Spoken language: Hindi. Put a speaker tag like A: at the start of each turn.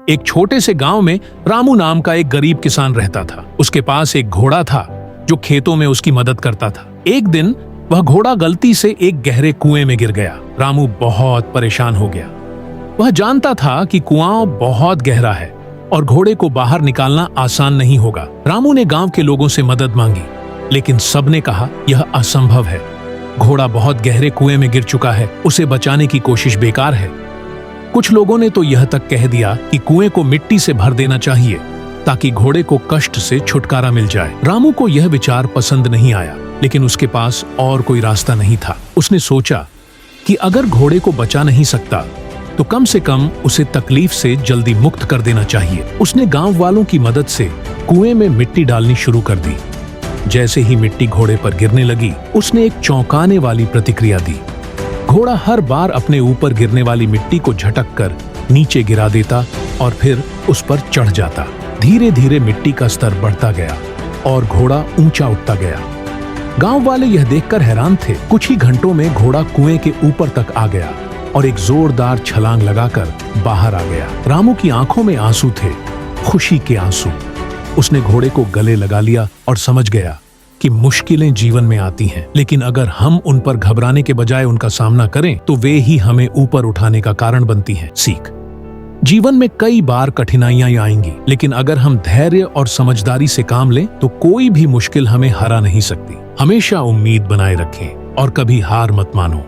A: एक छोटे से गांव में रामू नाम का एक गरीब किसान रहता था। उसके पास एक घोड़ा था जो खेतों में उसकी मदद करता था। एक दिन वह घोड़ा गलती से एक गहरे कुएं में गिर गया। रामू बहुत परेशान हो गया। वह जानता था कि कुआं बहुत गहरा है और घोड़े को बाहर निकालना आसान नहीं होगा। रामू ने गांव के लोगों से मदद मांगी, लेकिन सबने कहा यह असंभव है। घोड़ा बहुत गहरे कुएं में गिर चुका है, उसे बचाने की कोशिश बेकार है। कुछ लोगों ने तो यह तक कह दिया कि कुएं को मिट्टी से भर देना चाहिए ताकि घोड़े को कष्ट से छुटकारा मिल जाए। रामू को यह विचार पसंद नहीं आया, लेकिन उसके पास और कोई रास्ता नहीं था। उसने सोचा कि अगर घोड़े को बचा नहीं सकता तो कम से कम उसे तकलीफ से जल्दी मुक्त कर देना चाहिए। उसने गांव वालों की मदद से कुएं में मिट्टी डालनी शुरू कर दी। जैसे ही मिट्टी घोड़े पर गिरने लगी, उसने एक चौंकाने वाली प्रतिक्रिया दी। घोड़ा हर बार अपने ऊपर गिरने वाली मिट्टी को झटक कर नीचे गिरा देता और फिर उस पर चढ़ जाता। धीरे धीरे मिट्टी का स्तर बढ़ता गया और घोड़ा ऊंचा उठता गया। गांव वाले यह देखकर हैरान थे। कुछ ही घंटों में घोड़ा कुएं के ऊपर तक आ गया और एक जोरदार छलांग लगाकर बाहर आ गया। रामू की आंखों में आंसू थे, खुशी के आंसू। उसने घोड़े को गले लगा लिया और समझ गया कि मुश्किलें जीवन में आती हैं, लेकिन अगर हम उन पर घबराने के बजाय उनका सामना करें तो वे ही हमें ऊपर उठाने का कारण बनती हैं। सीख: जीवन में कई बार कठिनाइयां आएंगी, लेकिन अगर हम धैर्य और समझदारी से काम लें तो कोई भी मुश्किल हमें हरा नहीं सकती। हमेशा उम्मीद बनाए रखें और कभी हार मत मानो।